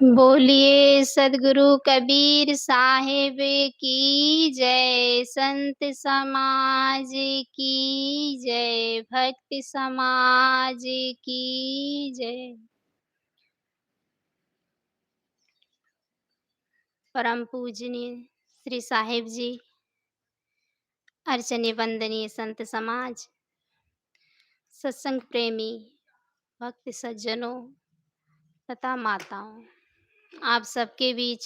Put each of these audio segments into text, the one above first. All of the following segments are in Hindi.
बोलिए सदगुरु कबीर साहिब की जय, संत समाज की जय, भक्त समाज की जय। परम पूजनीय श्री साहिब जी, अर्चनीय वंदनीय संत समाज, सत्संग प्रेमी भक्त सज्जनों तथा माताओं, आप सबके बीच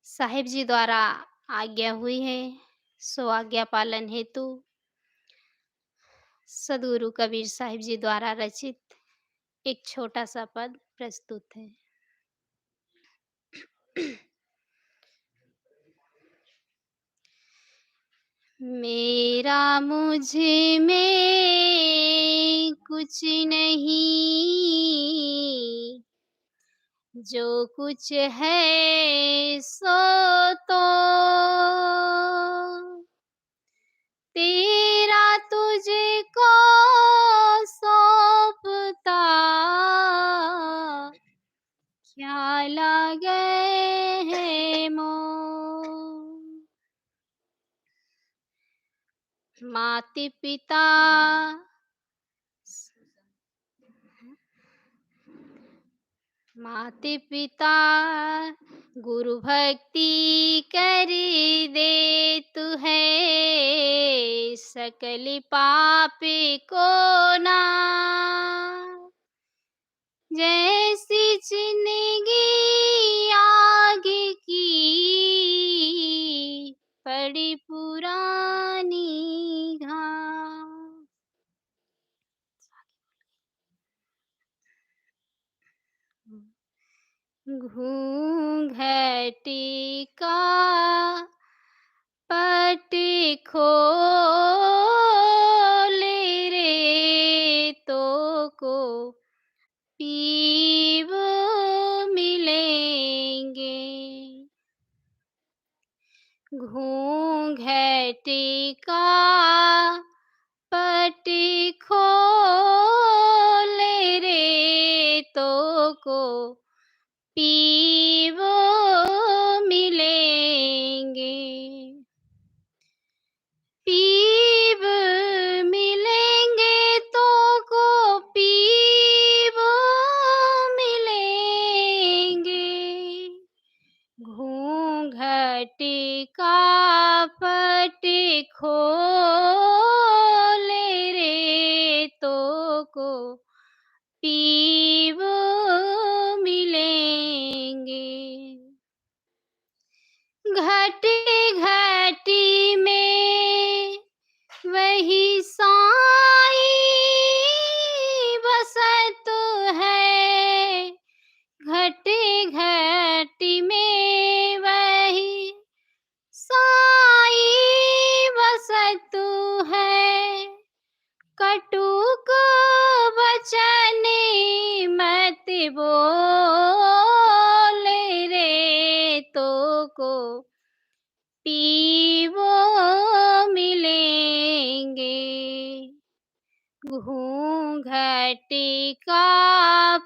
साहिब जी द्वारा आज्ञा हुई है, सो आज्ञा पालन हेतु सदगुरु कबीर साहिब जी द्वारा रचित एक छोटा सा पद प्रस्तुत है। मेरा मुझ में कुछ नहीं, जो कुछ है सो तो तेरा तुझको सौंपता, क्या लागे है मोह। माते पिता माते पिता गुरु भक्ति कर दे तू है, सकल पाप को ना। जैसी जिंदगी आग की पड़ी पुरानी घाव। घूंघटी का पट खोल रे तो को पीव मिलेंगे। घूंघटी का पट खोल रे तो को पीव मिलेंगे। पीव मिलेंगे तो को पीव मिलेंगे। घूंघटी का पट खोल रे तो को पीव मिलेंगे। घटी घटी में वही साईं बसत है, घटी घटी में वही साईं बसत है। कटुक वचन मत बोल रे तो को पीवो मिलेंगे। घूंघटी का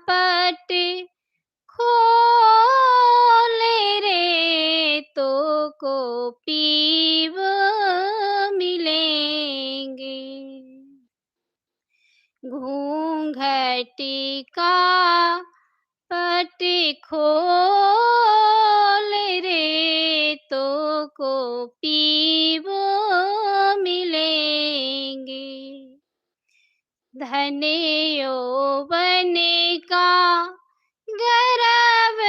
पट खोल रे तो को पीव मिलेंगे। घूंघटी का पट खोल रे तो को पीव मिलेंगे। धन यौवन का गर्व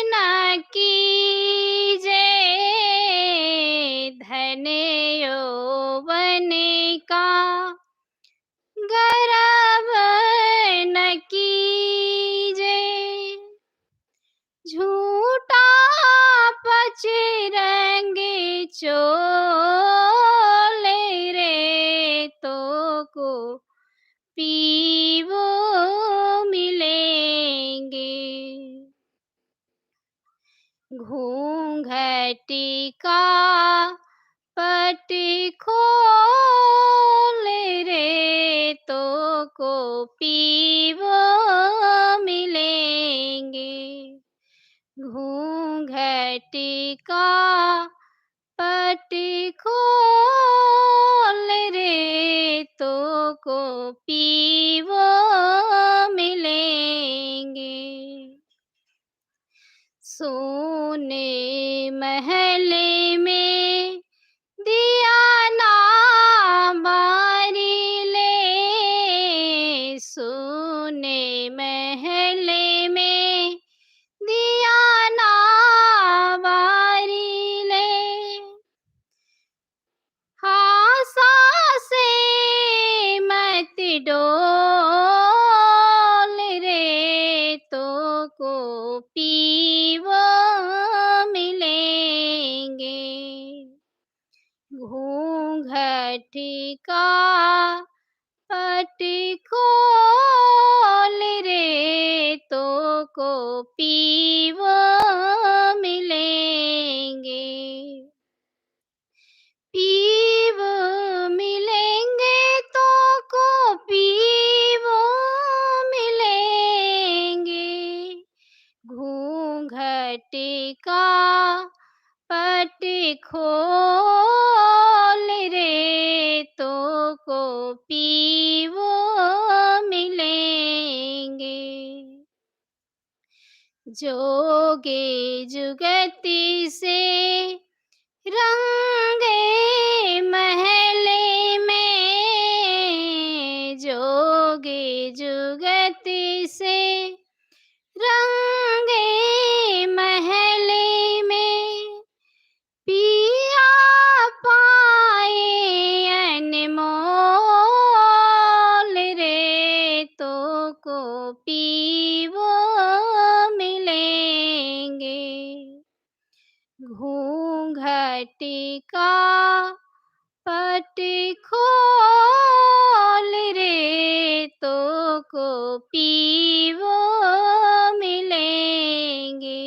न कीजे, धन यौवन का गर्व न कीजे। झूठा पचरंग चोल रे तो को पीवो मिलेंगे। घूंघटी का पट खोल रे तो को पीवो मिलेंगे। पी वो मिलेंगे। सोने महले में दिया ना बारी ले, सोने महले में दिया ना बारी ले। हाँ, साँसें मत डोल रे, तो को पीवो मिलेंगे। घूंघट का पट खोल रे, तो को पीवो मिलेंगे। पीव मिलेंगे तो को पीव मिलेंगे। घूंघट का पट खोल रे, तो को पीव मिलेंगे। जोगे जुगती से रंगे महले में, जोगे जुगती से रंगे महले में, पिया पाए अनमोल रे, तो को पीवो मिलेंगे। घूंघट का पट खोल रे, तो को पीवो मिलेंगे।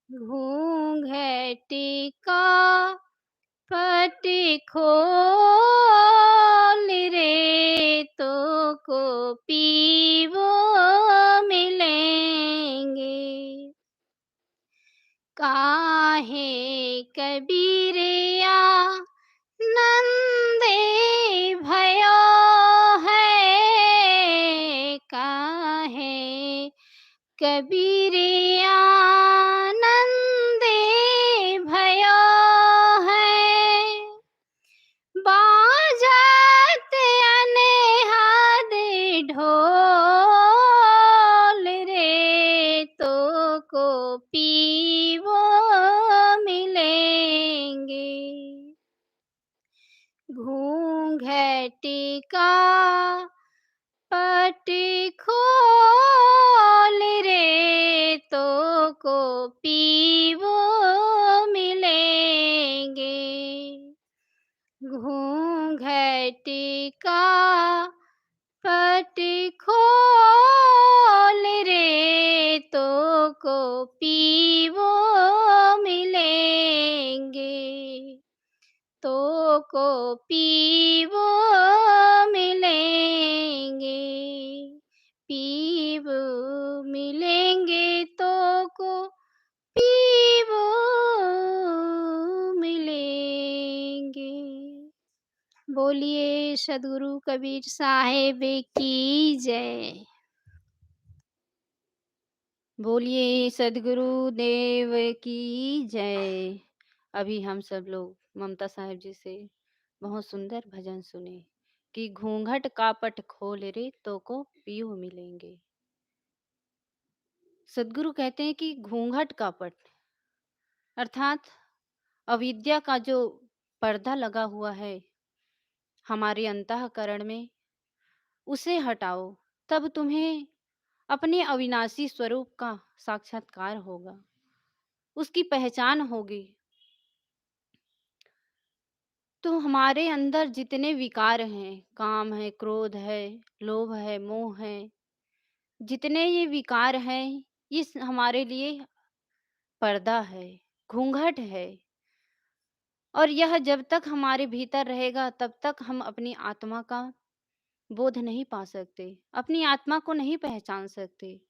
घूंघट का पट खोल रे, तो को पीवो मिलेंगे। काहे कबीरिया नंदे भयो है, काहे कबीरिया नंदे भयो है। बाजत अनहद ढोल रे, तो को पीवो मिलेंगे। घूंघट का पट खोल रे, तो को पीवो मिलेंगे। घूंघट का पट खोल रे, तो को पीवो मिलेंगे। तो को पीवो मिलेंगे। पीवो मिलेंगे तो को पीवो मिलेंगे। बोलिए सद्गुरु कबीर साहेब की जय। बोलिए सदगुरु देव की जय। अभी हम सब लोग ममता साहिब जी से बहुत सुंदर भजन सुने कि घूंघट का पट खोल रे तो को पीहू मिलेंगे। सदगुरु कहते हैं कि घूंघट का पट अर्थात अविद्या का जो पर्दा लगा हुआ है हमारे अंतःकरण में, उसे हटाओ, तब तुम्हें अपने अविनाशी स्वरूप का साक्षात्कार होगा, उसकी पहचान होगी। तो हमारे अंदर जितने विकार हैं, काम है, क्रोध है, लोभ है, मोह है, जितने ये विकार हैं, ये हमारे लिए पर्दा है, घूंघट है। और यह जब तक हमारे भीतर रहेगा तब तक हम अपनी आत्मा का बोध नहीं पा सकते, अपनी आत्मा को नहीं पहचान सकते।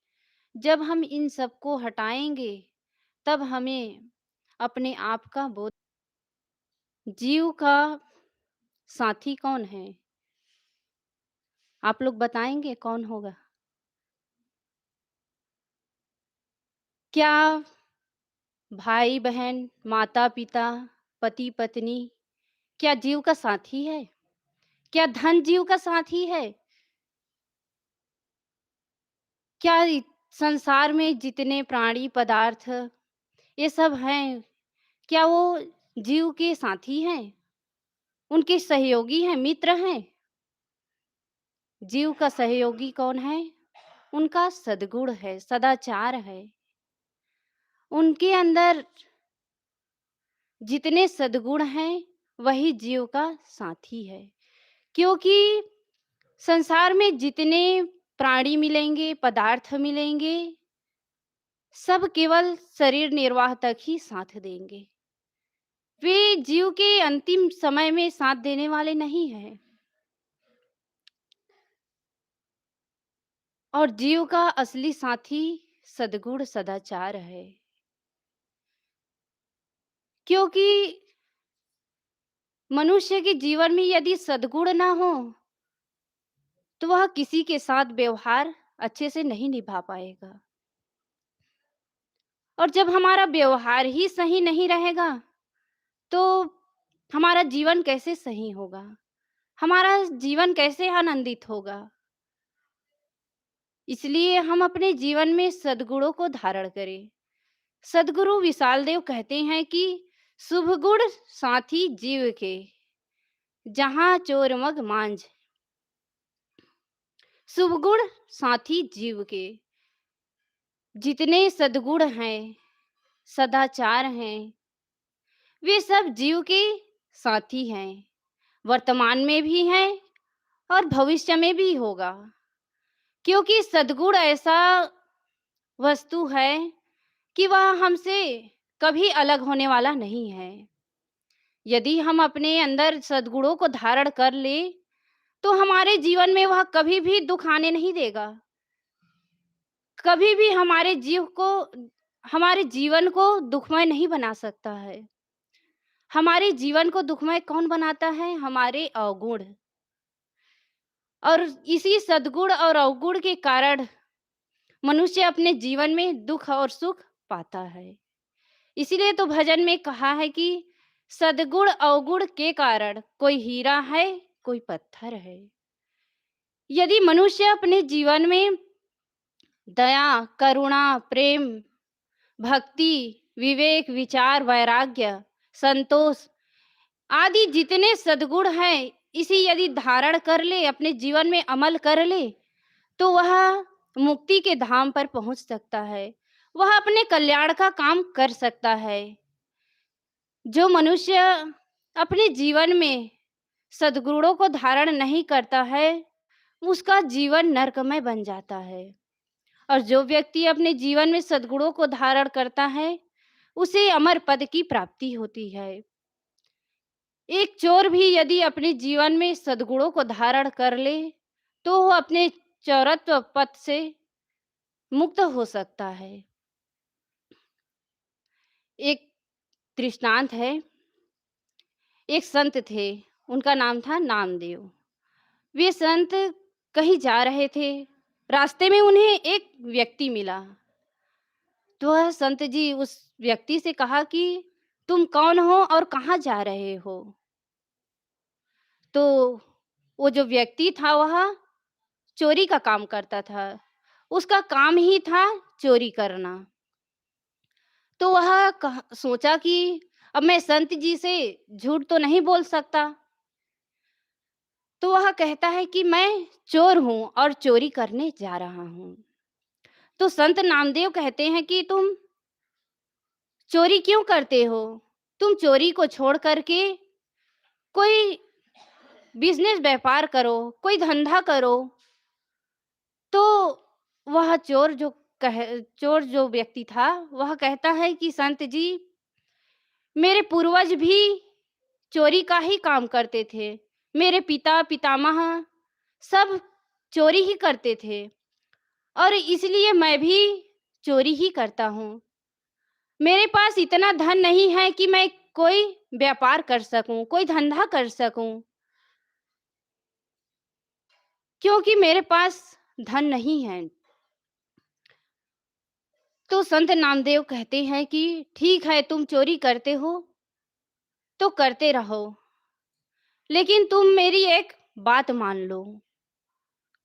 जब हम इन सबको हटाएंगे तब हमें अपने आप का बोध। जीव का साथी कौन है? आप लोग बताएँगे कौन होगा? क्या भाई-बहन, माता-पिता, पति-पत्नी क्या जीव का साथी है? क्या धन जीव का साथी है? क्या इ संसार में जितने प्राणी पदार्थ ये सब हैं, क्या वो जीव के साथी हैं? उनके सहयोगी हैं, मित्र हैं? जीव का सहयोगी कौन है? उनका सद्गुण है, सदाचार है। उनके अंदर जितने सद्गुण हैं, वही जीव का साथी है। क्योंकि संसार में जितने प्राणी मिलेंगे, पदार्थ मिलेंगे, सब केवल शरीर निर्वाह तक ही साथ देंगे। वे जीव के अंतिम समय में साथ देने वाले नहीं हैं। और जीव का असली साथी सद्गुण सदाचार है। क्योंकि मनुष्य के जीवन में यदि सद्गुण ना हो, तो वह किसी के साथ व्यवहार अच्छे से नहीं निभा पाएगा। और जब हमारा व्यवहार ही सही नहीं रहेगा, तो हमारा जीवन कैसे सही होगा? हमारा जीवन कैसे आनंदित होगा? इसलिए हम अपने जीवन में सद्गुणों को धारण करें। सद्गुरु विशाल देव कहते हैं कि शुभ गुण साथी जीव के, जहाँ चोर मग मांझ। शुभ गुण साथी जीव के, जितने सद्गुण हैं, सदाचार हैं, वे सब जीव के साथी हैं। वर्तमान में भी हैं और भविष्य में भी होगा। क्योंकि सद्गुण ऐसा वस्तु है कि वह हमसे कभी अलग होने वाला नहीं है। यदि हम अपने अंदर सद्गुणों को धारण कर ले, तो हमारे जीवन में वह कभी भी दुख आने नहीं देगा। कभी भी हमारे जीवन को दुखमय नहीं बना सकता है। हमारे जीवन को दुखमय कौन बनाता है? हमारे अवगुण। और इसी सद्गुण और अवगुण के कारण मनुष्य अपने जीवन में दुख और सुख पाता है। इसीलिए तो भजन में कहा है कि सद्गुण अवगुण के कारण कोई हीरा है, कोई पत्थर है। यदि मनुष्य अपने जीवन में दया, करुणा, प्रेम, भक्ति, विवेक, विचार, वैराग्य, संतोष आदि जितने सद्गुण हैं, इसी यदि धारण कर ले, अपने जीवन में अमल कर ले, तो वह मुक्ति के धाम पर पहुंच सकता है। वह अपने कल्याण का काम कर सकता है। जो मनुष्य अपने जीवन में सद्गुणों को धारण नहीं करता है, उसका जीवन नरकमय बन जाता है। और जो व्यक्ति अपने जीवन में सद्गुणों को धारण करता है, उसे अमर पद की प्राप्ति होती है। एक चोर भी यदि अपने जीवन में सद्गुणों को धारण कर ले, तो वो अपने चौरत्व पथ से मुक्त हो सकता है। एक दृष्टांत है, एक संत थे, उनका नाम था नामदेव। वे संत कहीं जा रहे थे, रास्ते में उन्हें एक व्यक्ति मिला। तो वह संत जी उस व्यक्ति से कहा कि तुम कौन हो और कहाँ जा रहे हो? तो वो जो व्यक्ति था वह चोरी का काम करता था। उसका काम ही था चोरी करना। तो वह सोचा कि अब मैं संत जी से झूठ तो नहीं बोल सकता। तो वह कहता है कि मैं चोर हूँ और चोरी करने जा रहा हूँ। तो संत नामदेव कहते हैं कि तुम चोरी क्यों करते हो? तुम चोरी को छोड़ करके कोई बिज़नेस व्यापार करो, कोई धंधा करो। तो वह चोर जो व्यक्ति था, वह कहता है कि संत जी, मेरे पूर्वज भी चोरी का ही काम करते थे। मेरे पिता, पितामह सब चोरी ही करते थे और इसलिए मैं भी चोरी ही करता हूँ। मेरे पास इतना धन नहीं है कि मैं कोई व्यापार कर सकूँ, कोई धंधा कर सकूँ। क्योंकि मेरे पास धन नहीं है। तो संत नामदेव कहते हैं कि ठीक है, तुम चोरी करते हो तो करते रहो, लेकिन तुम मेरी एक बात मान लो।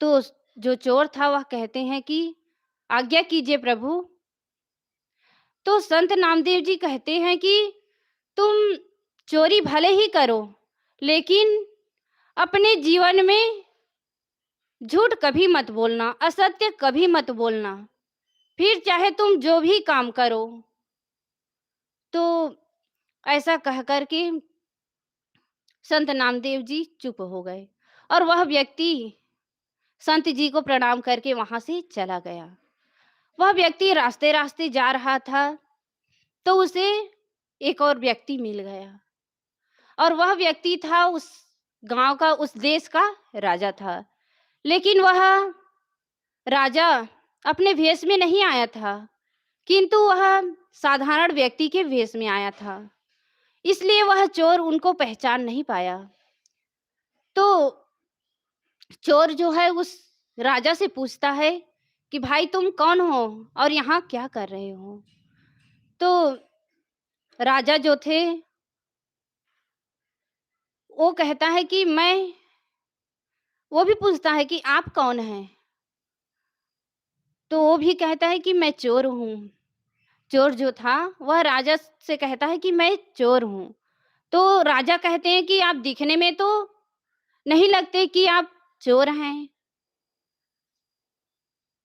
तो जो चोर था वह कहते हैं कि आज्ञा कीजिए प्रभु। तो संत नामदेव जी कहते हैं कि तुम चोरी भले ही करो, लेकिन अपने जीवन में झूठ कभी मत बोलना, असत्य कभी मत बोलना, फिर चाहे तुम जो भी काम करो। तो ऐसा कह कर के संत नामदेव जी चुप हो गए और वह व्यक्ति संत जी को प्रणाम करके वहां से चला गया। वह व्यक्ति रास्ते रास्ते जा रहा था, तो उसे एक और व्यक्ति मिल गया और वह व्यक्ति था उस गांव का, उस देश का राजा था। लेकिन वह राजा अपने भेष में नहीं आया था, किंतु वह साधारण व्यक्ति के भेष में आया था। इसलिए वह चोर उनको पहचान नहीं पाया। तो चोर जो है उस राजा से पूछता है कि भाई तुम कौन हो और यहाँ क्या कर रहे हो? तो राजा जो थे वो कहता है कि मैं, वो भी पूछता है कि आप कौन हैं? तो वो भी कहता है कि मैं चोर हूँ। चोर जो था वह राजा से कहता है कि मैं चोर हूँ। तो राजा कहते हैं कि आप दिखने में तो नहीं लगते कि आप चोर हैं।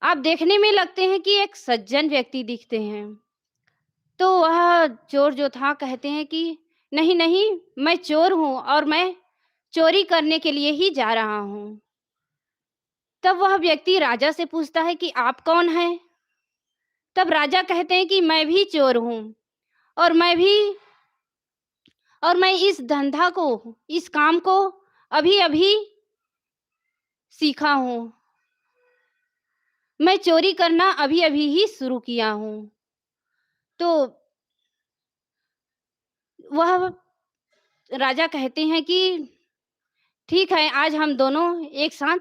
आप देखने में लगते हैं कि एक सज्जन व्यक्ति दिखते हैं। तो वह चोर जो था कहते हैं कि नहीं, नहीं, मैं चोर हूँ और मैं चोरी करने के लिए ही जा रहा हूँ। तब वह व्यक्ति राजा से पूछता है कि आप कौन हैं? तब राजा कहते हैं कि मैं भी चोर हूँ और मैं इस धंधा को, इस काम को अभी-अभी सीखा हूँ। मैं चोरी करना अभी-अभी ही शुरू किया हूँ। तो वह राजा कहते हैं कि ठीक है, आज हम दोनों एक साथ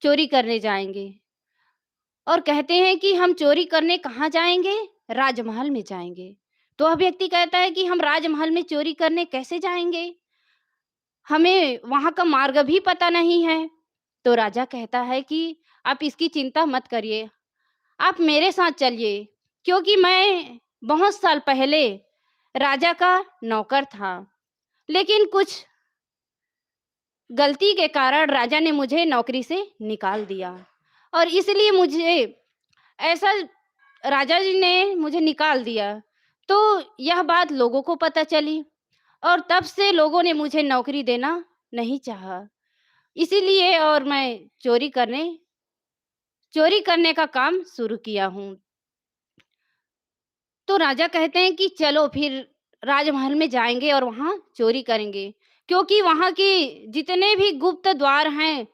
चोरी करने जाएँगे और कहते हैं कि हम चोरी करने कहाँ जाएँगे? राजमहल में जाएँगे। तो वह व्यक्ति कहता है कि हम राजमहल में चोरी करने कैसे जाएँगे? हमें वहाँ का मार्ग भी पता नहीं है। तो राजा कहता है कि आप इसकी चिंता मत करिए, आप मेरे साथ चलिए, क्योंकि मैं बहुत साल पहले राजा का नौकर था, लेकिन कुछ गलती के कारण राजा ने मुझे नौकरी से निकाल दिया और इसलिए मुझे ऐसा, राजा जी ने मुझे निकाल दिया। तो यह बात लोगों को पता चली और तब से लोगों ने मुझे नौकरी देना नहीं चाहा। इसीलिए और मैं चोरी करने का काम शुरू किया हूँ। तो राजा कहते हैं कि चलो फिर राजमहल में जाएँगे और वहाँ चोरी करेंगे, क्योंकि वहाँ के जितने भी गुप्त द्वार हैं,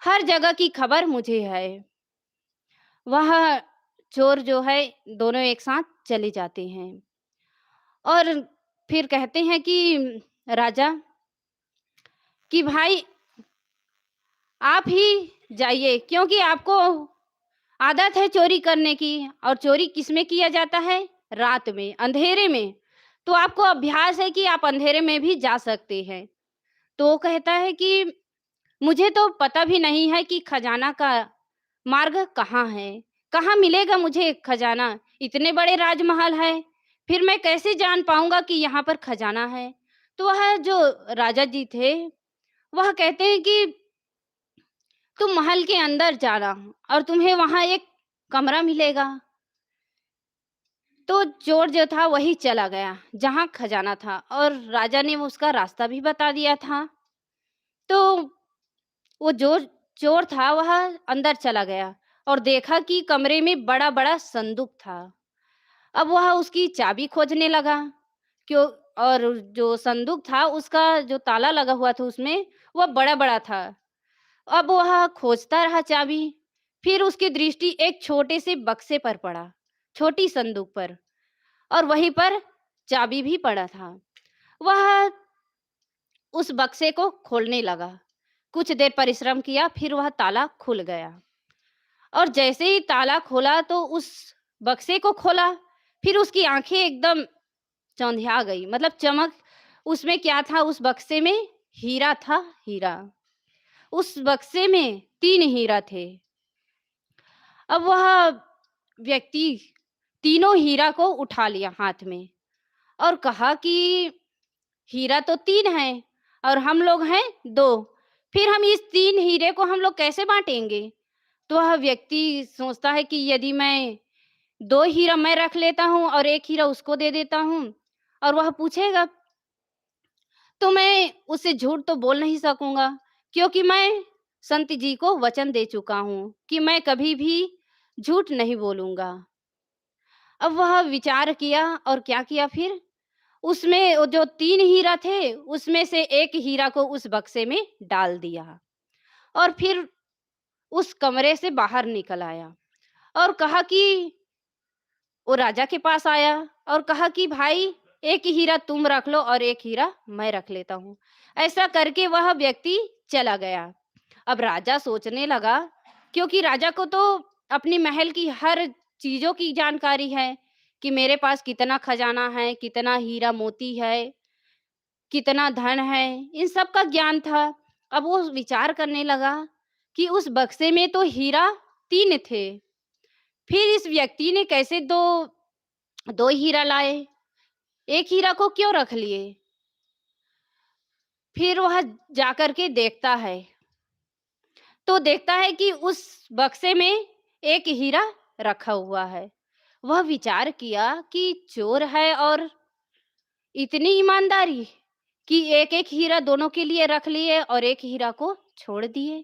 हर जगह की खबर मुझे है। वह चोर जो है दोनों एक साथ चले जाते हैं और फिर कहते हैं कि राजा कि भाई आप ही जाइए, क्योंकि आपको आदत है चोरी करने की और चोरी किसमें किया जाता है? रात में, अंधेरे में। तो आपको अभ्यास है कि आप अंधेरे में भी जा सकते हैं। तो वो कहता है कि मुझे तो पता भी नहीं है कि खजाना का मार्ग कहाँ है? कहाँ मिलेगा मुझे खजाना? इतने बड़े राजमहल है, फिर मैं कैसे जान पाऊँगा कि यहाँ पर खजाना है? तो वह जो राजा जी थे, वह कहते हैं कि तुम महल के अंदर जाना और तुम्हें वहाँ एक कमरा मिलेगा। तो चोर जो था वही चला गया, जहाँ खजाना था और राजा ने वो उसका रास्ता भी बता दिया था। तो वो जो चोर था वह अंदर चला गया और देखा कि कमरे में बड़ा-बड़ा संदूक था। अब वह उसकी चाबी खोजने लगा, क्यों, और जो संदूक था उसका जो ताला लगा हुआ था उसमें, वह बड़ा-बड़ा था। अब वह खोजता रहा चाबी, फिर उसकी दृष्टि एक छोटे से बक्से पर पड़ा, छोटी संदूक पर, और वहीं पर चाबी भी पड़ा था। वह उस बक्से को खोलने लगा। कुछ देर परिश्रम किया, फिर वह ताला खुल गया और जैसे ही ताला खोला तो उस बक्से को खोला, फिर उसकी आँखें एकदम चौंधिया गई। मतलब चमक उसमें क्या था उस बक्से में? हीरा था, हीरा। उस बक्से में 3 हीरा थे। अब वह व्यक्ति तीनों हीरा को उठा लिया हाथ में और कहा कि हीरा तो 3 हैं और हम लोग हैं 2, फिर हम इस 3 हीरे को हम लोग कैसे बाँटेंगे? तो वह व्यक्ति सोचता है कि यदि मैं 2 हीरा मैं रख लेता हूँ और 1 हीरा उसको दे देता हूँ और वह पूछेगा, तो मैं उससे झूठ तो बोल नहीं सकूँगा, क्योंकि मैं संत जी को वचन दे चुका हूँ कि मैं कभी भी झूठ नहीं बोलूँगा। अब वह विचार किया और क्या किया फिर? उसमें वो जो 3 हीरा थे, उसमें से 1 हीरा को उस बक्से में डाल दिया और फिर उस कमरे से बाहर निकल आया और कहा कि वो राजा के पास आया और कहा कि भाई, 1 हीरा तुम रख लो और 1 हीरा मैं रख लेता हूँ। ऐसा करके वह व्यक्ति चला गया। अब राजा सोचने लगा, क्योंकि राजा को तो अपनी महल की हर चीज़ों की जानकारी है कि मेरे पास कितना खजाना है, कितना हीरा मोती है, कितना धन है, इन सब का ज्ञान था। अब वो विचार करने लगा कि उस बक्से में तो हीरा 3 थे, फिर इस व्यक्ति ने कैसे 2 हीरा लाए? 1 हीरा को क्यों रख लिए? फिर वह जाकर के देखता है, तो देखता है कि उस बक्से में 1 हीरा रखा हुआ है। वह विचार किया कि चोर है और इतनी ईमानदारी कि एक-एक हीरा दोनों के लिए रख लिए और 1 हीरा को छोड़ दिए।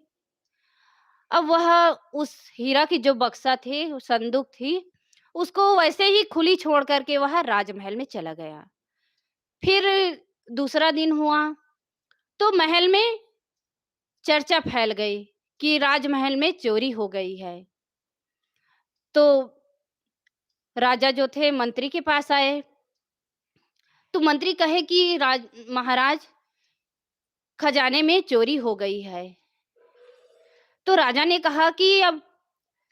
अब वह उस हीरा की जो बक्सा थे, वो संदूक थी, उसको वैसे ही खुली छोड़ कर के वह राजमहल में चला गया। फिर दूसरा दिन हुआ, तो महल में चर्चा फैल गई कि राजमहल में चोरी हो गई है। तो राजा जो थे मंत्री के पास आए, तो मंत्री कहे कि राज महाराज, खजाने में चोरी हो गई है। तो राजा ने कहा कि अब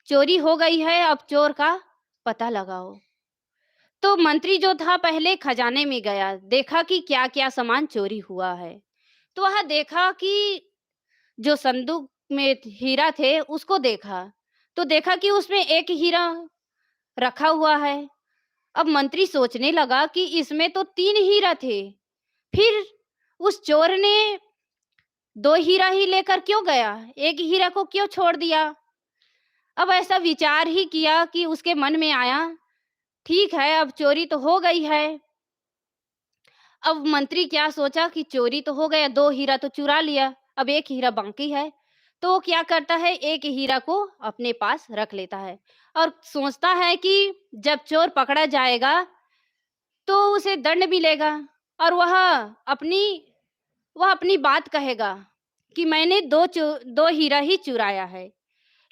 चोरी हो गई है, अब चोर का पता लगाओ। तो मंत्री जो था पहले खजाने में गया, देखा कि क्या-क्या सामान चोरी हुआ है। तो वह देखा कि जो संदूक में हीरा थे उसको देखा, तो देखा कि उसमें 1 हीरा रखा हुआ है। अब मंत्री सोचने लगा कि इसमें तो 3 हीरा थे, फिर उस चोर ने 2 हीरा ही लेकर क्यों गया? 1 हीरा को क्यों छोड़ दिया? अब ऐसा विचार ही किया कि उसके मन में आया, ठीक है, अब चोरी तो हो गई है। अब मंत्री क्या सोचा कि चोरी तो हो गया, 2 हीरा तो चुरा लिया, अब 1 हीरा बाकी है। तो वो क्या करता है, 1 हीरा को अपने पास रख लेता है और सोचता है कि जब चोर पकड़ा जाएगा, तो उसे दंड मिलेगा और अपनी वह अपनी बात कहेगा कि मैंने 2 हीरा ही चुराया है।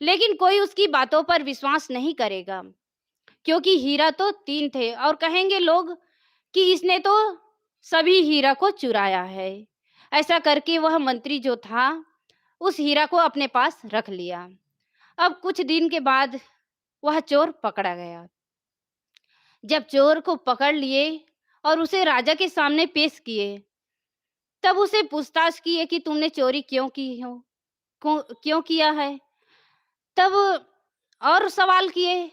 लेकिन कोई उसकी बातों पर विश्वास नहीं करेगा, क्योंकि हीरा तो 3 थे और कहेंगे लोग कि इसने तो सभी हीरा को चुराया है। ऐसा करके वह मंत्री जो था, उस हीरा को अपने पास रख लिया। अब कुछ दिन के बाद वह चोर पकड़ा गया। जब चोर को पकड़ लिए और उसे राजा के सामने पेश किए, तब उसे पूछताछ किए कि तुमने चोरी क्यों की हो? क्यों किया है? तब और सवाल किए,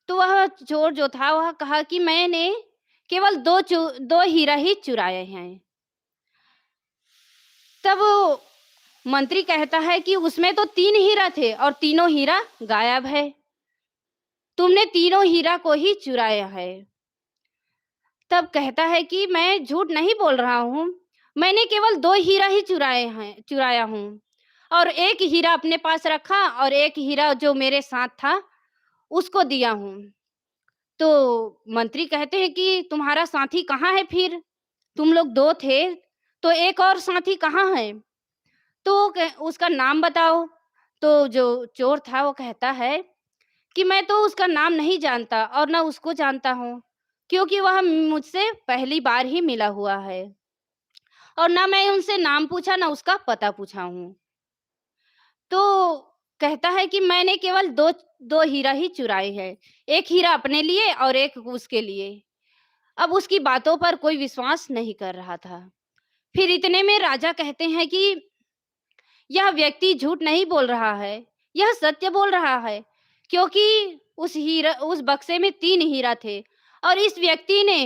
तो वह चोर जो था वह कहा कि मैंने केवल 2 हीरा ही चुराए हैं। तब मंत्री कहता है कि उसमें तो 3 हीरा थे और तीनों हीरा गायब है। तुमने तीनों हीरा को ही चुराया है। तब कहता है कि मैं झूठ नहीं बोल रहा हूँ, मैंने केवल 2 हीरा ही चुराया हूँ और 1 हीरा अपने पास रखा और 1 हीरा जो मेरे साथ था, उसको दिया हूँ। तो मंत्री कहते हैं कि तुम्हारा साथी कहाँ है फिर? तुम लोग 2 थे, तो एक और साथी कहाँ है? तो उसका नाम बताओ। तो जो चोर था वो कहता है कि मैं तो उसका नाम नहीं जानता और ना उसको जानता हूँ, क्योंकि वह मुझसे पहली बार ही मिला हुआ है। और ना मैं उनसे नाम पूछा, ना उसका पता पूछा हूँ। तो कहता है कि मैंने केवल 2 हीरा ही चुराए हैं, 1 हीरा अपने लिए और 1 उसके लिए। अब उसकी बातों पर कोई विश्वास नहीं कर रहा था। फिर इतने में राजा कहते हैं कि यह व्यक्ति झूठ नहीं बोल रहा है, यह सत्य बोल रहा है, क्योंकि उस बक्से में 3 हीरा थे और इस व्यक्ति ने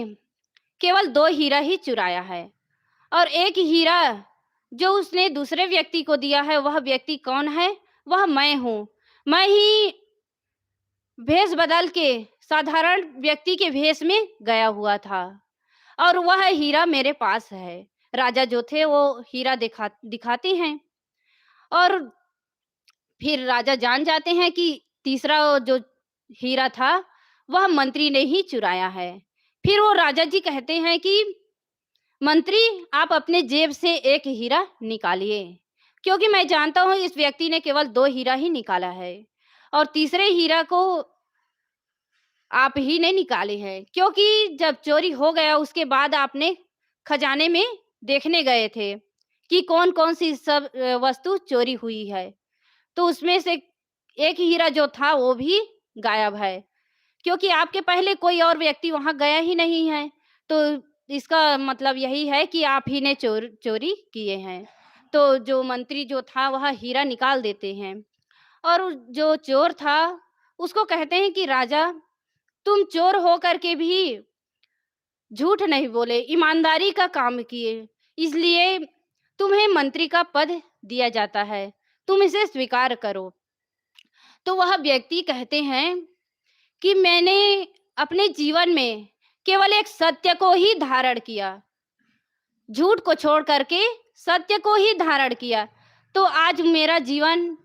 केवल 2 हीरा ही चुराया है और 1 हीरा जो उसने दूसरे व्यक्ति को दिया है, वह व्यक्ति कौन है? वह मैं हूँ। मैं ही भेष बदल के साधारण व्यक्ति के भेष में गया हुआ था और वह हीरा मेरे पास है। राजा जो थे वो हीरा दिखाते हैं और फिर राजा जान जाते हैं कि तीसरा जो हीरा था, वह मंत्री ने ही चुराया है। फिर वो राजा जी कहते हैं कि मंत्री, आप अपने जेब से 1 हीरा निकालिए, क्योंकि मैं जानता हूँ इस व्यक्ति ने केवल 2 हीरा ही निकाला है और तीसरे हीरा को आप ही ने निकाले हैं, क्योंकि जब चोरी हो गया उसके बाद आपने खजाने में देखने गए थे कि कौन-कौन सी सब वस्तु चोरी हुई है। तो उसमें से 1 हीरा जो था वो भी गायब है, क्योंकि आपके पहले कोई और व्यक्ति वहाँ गया ही नहीं है। तो इसका मतलब यही है कि आप ही ने चोरी किए हैं। तो जो मंत्री जो था वह हीरा निकाल देते हैं और जो चोर था उसको कहते हैं कि राजा, तुम चोर हो करके भी झूठ नहीं बोले, ईमानदारी का काम किए, इसलिए तुम्हें मंत्री का पद दिया जाता है, तुम इसे स्वीकार करो। तो वह व्यक्ति कहते हैं कि मैंने अपने जीवन में केवल एक सत्य को ही धारण किया, झूठ को छोड़ करके सत्य को ही धारण किया, तो आज मेरा जीवन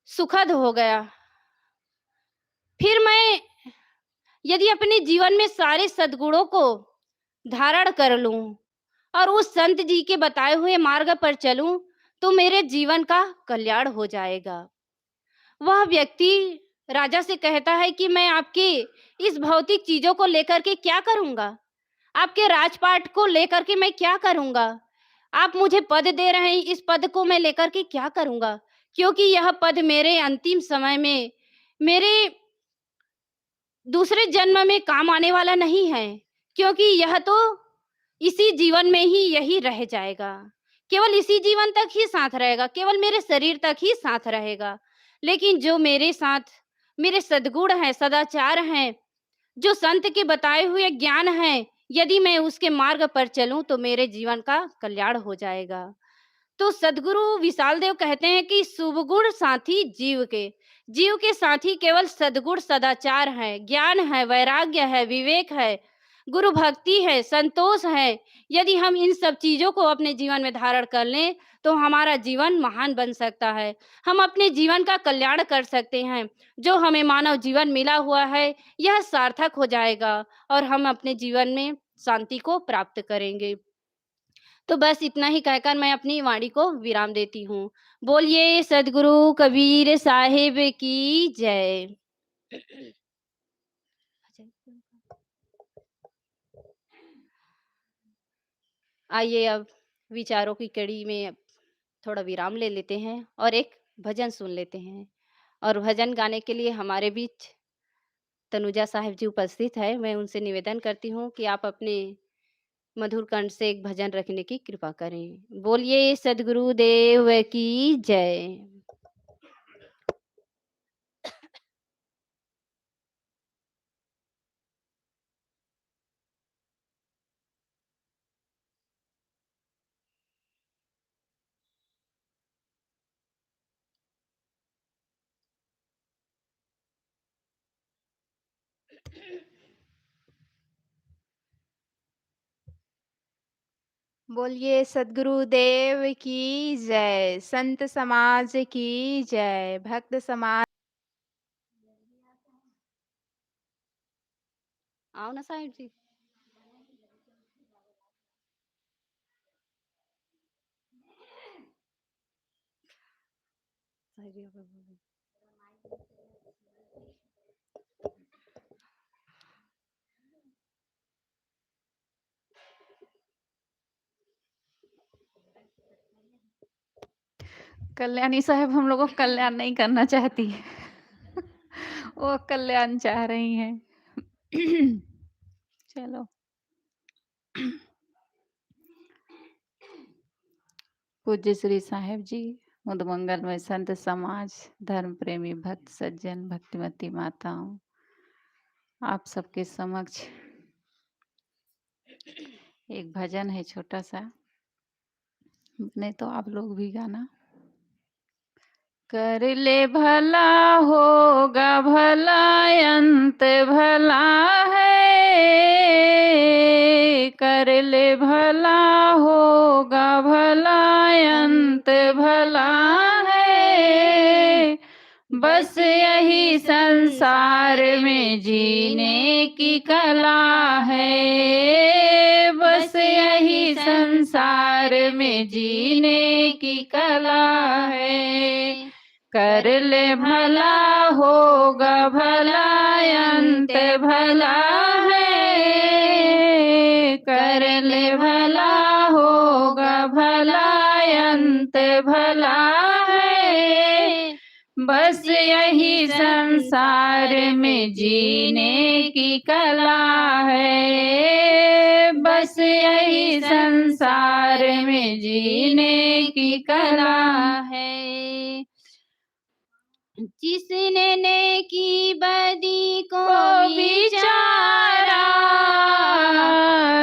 सुखद हो गया। फिर मैं यदि अपने जीवन में सारे सद्गुणों को धारण कर लूं और उस संत जी के बताए हुए मार्ग पर चलूं, तो मेरे जीवन का कल्याण हो जाएगा। वह व्यक्ति राजा से कहता है कि मैं आपके इस भौतिक चीजों को लेकर के क्या करूंगा? आपके राजपाट को लेकर के मैं क्या करूंगा? आप मुझे पद दे रहे हैं, इस पद को मैं लेकर के क्या करूंगा? क्योंकि यह पद मेरे अंतिम समय में, मेरे दूसरे जन्म में काम आने वाला नहीं है, क्योंकि यह तो इसी जीवन में ही यही रह जाएगा। केवल इसी जीवन तक ही साथ रहेगा, केवल मेरे शरीर तक ही साथ रहेगा। लेकिन जो मेरे साथ मेरे सद्गुण हैं, सदाचार हैं, जो संत के बताए हुए ज्ञान हैं, यदि मैं उसके मार्ग पर चलूँ तो मेरे जीवन का कल्याण हो जाएगा। तो सद्गुरु विशाल देव कहते हैं कि शुभ गुण साथी जीव के साथी केवल सद्गुण सदाचार है, ज्ञान है, वैराग्य है, विवेक है, गुरु भक्ति है, संतोष है। यदि हम इन सब चीजों को अपने जीवन में धारण कर लें तो हमारा जीवन महान बन सकता है, हम अपने जीवन का कल्याण कर सकते हैं। जो हमें मानव जीवन मिला हुआ है यह सार्थक हो जाएगा और हम अपने जीवन में शांति को प्राप्त करेंगे। तो बस इतना ही कहकर मैं अपनी वाणी को विराम देती हूँ। बोलिए सद्गुरु कबीर साहिब की जय। आइए अब विचारों की कड़ी में अब थोड़ा विराम ले लेते हैं और एक भजन सुन लेते हैं। और भजन गाने के लिए हमारे बीच तनुजा साहिब जी उपस्थित है। मैं उनसे निवेदन करती हूँ कि आप अपने मधुर कंठ से एक भजन रखने की कृपा करें। बोलिए सद्गुरु देव की जय। बोलिए सद्गुरुदेव की जय, संत समाज की जय, भक्त समाज। आओ ना साहिब जी। साहिब जी, आप बोलो। कल्याणी साहब हम लोगों को कल्याण नहीं करना चाहती है। वो कल्याण चाह रही हैं। चलो। पूज्य श्री साहेब जी, मुद मंगलमय संत समाज, धर्म प्रेमी भक्त सज्जन, भक्तिमती माताओं, आप सबके समक्ष एक भजन है छोटा सा, नहीं तो आप लोग भी गाना। कर ले भला होगा भला, अंत भला है। कर ले भला होगा भला, अंत भला है। बस यही संसार में जीने की कला है। बस यही संसार में जीने की कला है। कर ले भला होगा भला, अंत भला है। कर ले भला होगा भला, अंत भला है। बस यही संसार में जीने की कला है। बस यही संसार में जीने की कला है। जिसने नेकी बदी को विचारा,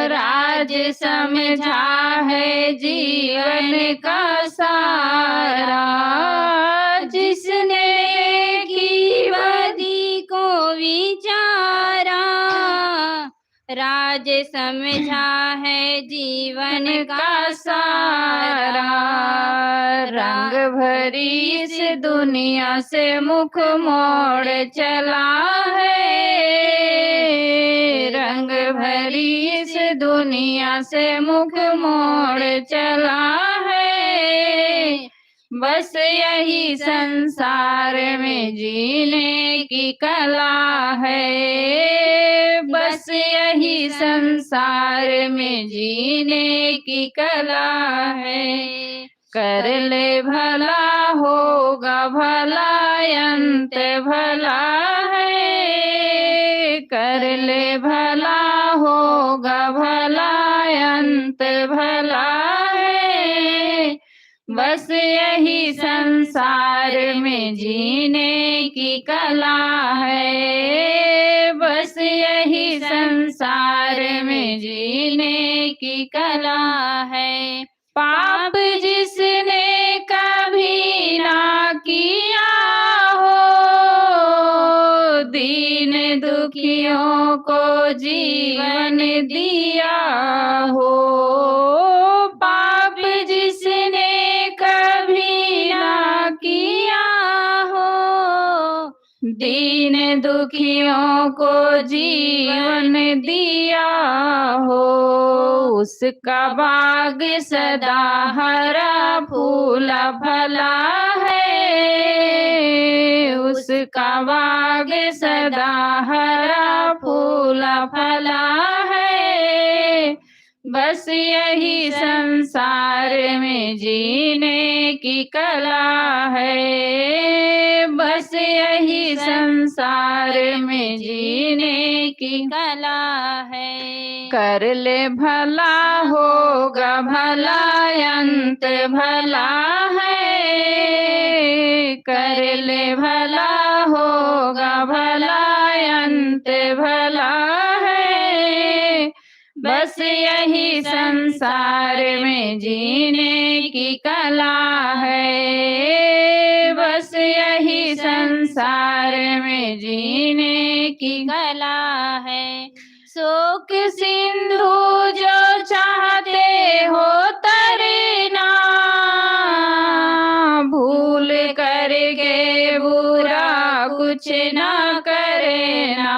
राज समझा है जीवन का सारा। जिसने नेकी बदी को विचारा, राज समझा है जीवन का सारा। रंग भरी इस दुनिया से मुख मोड़ चला है। रंग भरी इस दुनिया से मुख मोड़ चला है। बस यही संसार में जीने की कला है। बस यही संसार में जीने की कला है। कर ले भला होगा भला, अंत भला है। कर ले भला होगा भला, अंत भला है। बस यही संसार में जीने की कला है। बस यही संसार में जीने की कला है। पाप जिसने कभी ना किया हो, दीन दुखियों को जीवन दिया हो। पाप जिसने कभी ना किया हो, दीन दुखियों को जीवन दिया हो। उसका बाग सदा हरा फूला फला है। उसका बाग सदा हरा फूला फला है। बस यही संसार में जीने की कला है। बस यही संसार में जीने की कला है। कर ले भला होगा भला, अंत भला है। कर ले भला होगा भला, अंत भला है। बस यही संसार में जीने की कला है। बस यही संसार में जीने की कला है। शोक सिंधु जो चाहते हो तरना, भूल करके बुरा कुछ ना करना।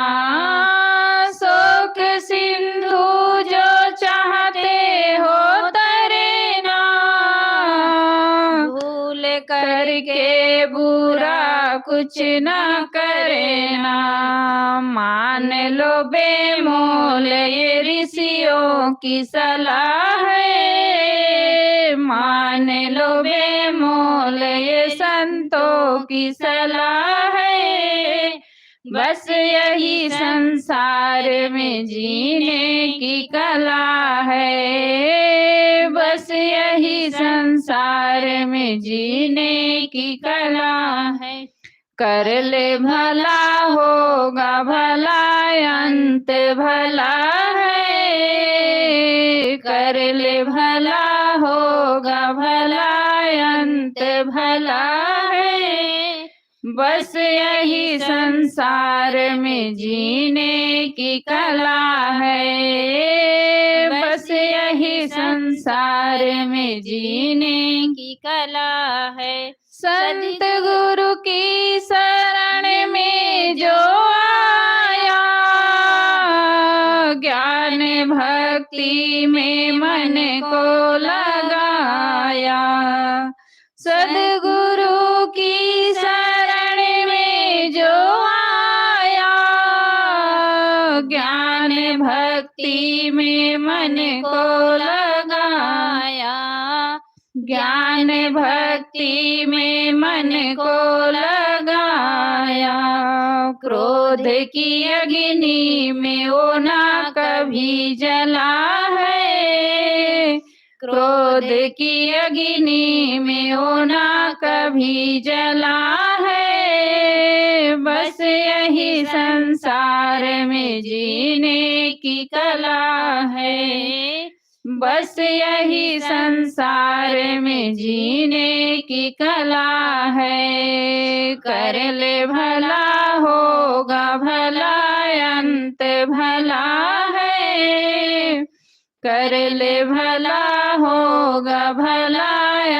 शोक सिंधु जो चाहते हो तरना, भूल करके बुरा कुछ ना करना। मान लो बेमोल ये ऋषियों की सलाह है। मान लो बेमोल बेमोल ये संतों की सलाह है। बस यही संसार में जीने की कला है। बस यही संसार में जीने की कला है। कर ले भला होगा भला, अंत भला है। कर ले भला होगा भला, अंत भला है। बस यही संसार में जीने की कला है। बस यही संसार में जीने की कला है। संत गुरु की शरण में जो आया, ज्ञान भक्ति में मन को लगाया। सद्गुरु की शरण में जो आया, ज्ञान भक्ति में मन को लगाया। ज्ञान भक्ति में मन को लगाया। क्रोध की अग्नि में वो ना कभी जला है। क्रोध की अग्नि में वो ना कभी जला है। बस यही संसार में जीने की कला है। बस यही संसार में जीने की कला है। कर ले भला होगा भला, अंत भला है। कर ले भला होगा भला,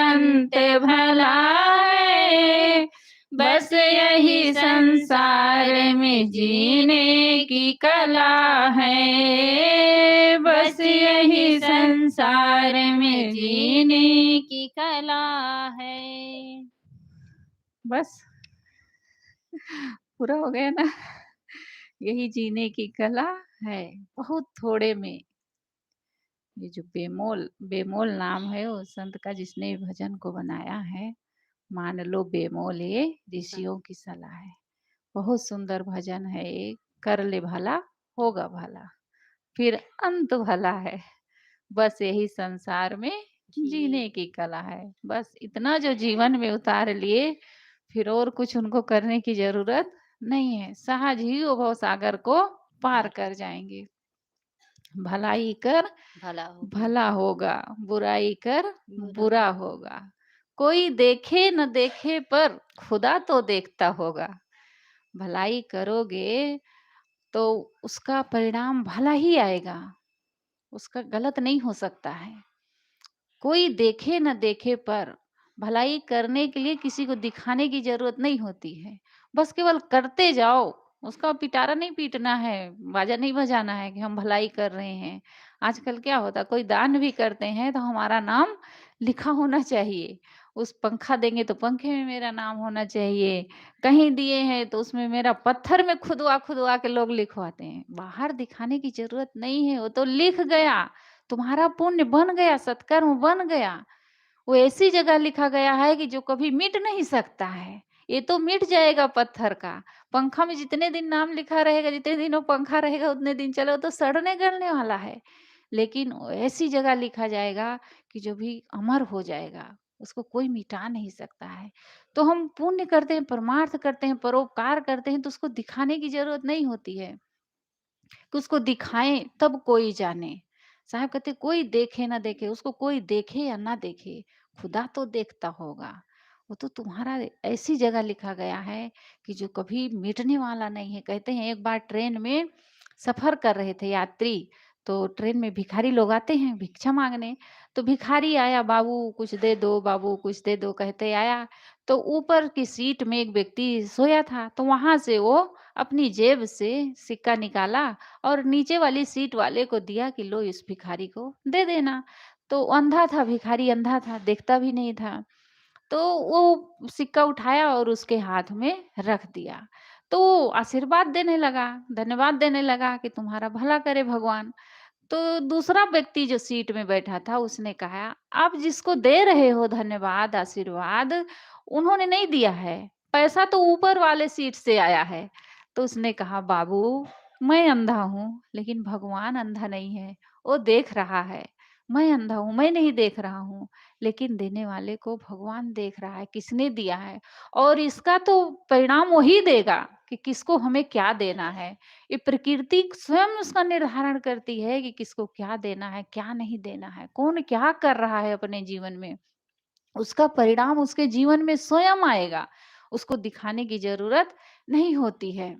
अंत भला है। बस यही संसार में जीने की कला है। बस यही संसार में जीने की कला है। बस पूरा हो गया ना। यही जीने की कला है, बहुत थोड़े में। ये जो बेमोल बेमोल नाम है वो संत का, जिसने भजन को बनाया है। मान लो बेमोल ये ऋषियों की सलाह है। बहुत सुंदर भजन है ये। कर ले भला होगा भला, फिर अंत भला है। बस यही संसार में जीने की कला है। बस इतना जो जीवन में उतार लिए, फिर और कुछ उनको करने की जरूरत नहीं है। सहज ही वो भव सागर को पार कर जाएंगे। भलाई कर भला होगा। भला होगा, बुराई कर बुरा बुरा होगा। कोई देखे न देखे पर खुदा तो देखता होगा। भलाई करोगे तो उसका परिणाम भला ही आएगा, उसका गलत नहीं हो सकता है। कोई देखे न देखे पर भलाई करने के लिए किसी को दिखाने की जरूरत नहीं होती है। बस केवल करते जाओ, उसका पिटारा नहीं पीटना है, बाजा नहीं बजाना है कि हम भलाई कर रहे हैं। आजकल क्या होता है, कोई दान भी करते हैं तो हमारा नाम लिखा होना चाहिए। उस पंखा देंगे तो पंखे में मेरा नाम होना चाहिए। कहीं दिए हैं तो उसमें मेरा पत्थर में खुदवा खुदवा के लोग लिखवाते हैं। बाहर दिखाने की जरूरत नहीं है, वो तो लिख गया, तुम्हारा पुण्य बन गया, सत्कर्म बन गया। वो ऐसी जगह लिखा गया है कि जो कभी मिट नहीं सकता है। ये तो मिट जाएगा पत्थर का। पंखा में जितने दिन नाम लिखा रहेगा, जितने दिन वो पंखा रहेगा उतने दिन चलो, तो सड़ने गलने वाला है। लेकिन ऐसी जगह लिखा जाएगा कि जो भी अमर हो जाएगा, उसको कोई मिटा नहीं सकता है। तो हम पुण्य करते हैं, परमार्थ करते हैं, परोपकार करते हैं, तो उसको दिखाने की जरूरत नहीं होती है कि उसको दिखाएं तब कोई जाने। साहब कहते कोई देखे ना देखे, उसको कोई देखे या ना देखे, खुदा तो देखता होगा। वो तो तुम्हारा ऐसी जगह लिखा गया है कि जो कभी मिटने वाला नहीं है। कहते हैं एक बार ट्रेन में सफर कर रहे थे यात्री, तो ट्रेन में भिखारी लोग आते हैं भिक्षा मांगने। तो भिखारी आया, बाबू कुछ दे दो, बाबू कुछ दे दो कहते आया। तो ऊपर की सीट में एक व्यक्ति सोया था, तो वहां से वो अपनी जेब से सिक्का निकाला और नीचे वाली सीट वाले को दिया कि लो इस भिखारी को दे देना। तो अंधा था भिखारी, अंधा था, देखता भी नहीं था। तो वो सिक्का उठाया और उसके हाथ में रख दिया। तो वो आशीर्वाद देने लगा, धन्यवाद देने लगा कि तुम्हारा भला करे भगवान। तो दूसरा व्यक्ति जो सीट में बैठा था उसने कहा, "आप जिसको दे रहे हो धन्यवाद, आशीर्वाद, उन्होंने नहीं दिया है। पैसा तो ऊपर वाले सीट से आया है।" तो उसने कहा, "बाबू, मैं अंधा हूँ, लेकिन भगवान अंधा नहीं है। वो देख रहा है। मैं अंधा हूँ, मैं नहीं देख रहा हूँ, लेकिन देने वाले को भगवान देख रहा है, किसने दिया है और इसका तो परिणाम वही देगा कि किसको हमें क्या देना है। ये प्रकृति स्वयं उसका निर्धारण करती है कि किसको क्या देना है, क्या नहीं देना है, कौन क्या कर रहा है अपने जीवन में। उसका परिणाम उसके जीवन में स्वयं आएगा, उसको दिखाने की ज़रूरत नहीं होती है।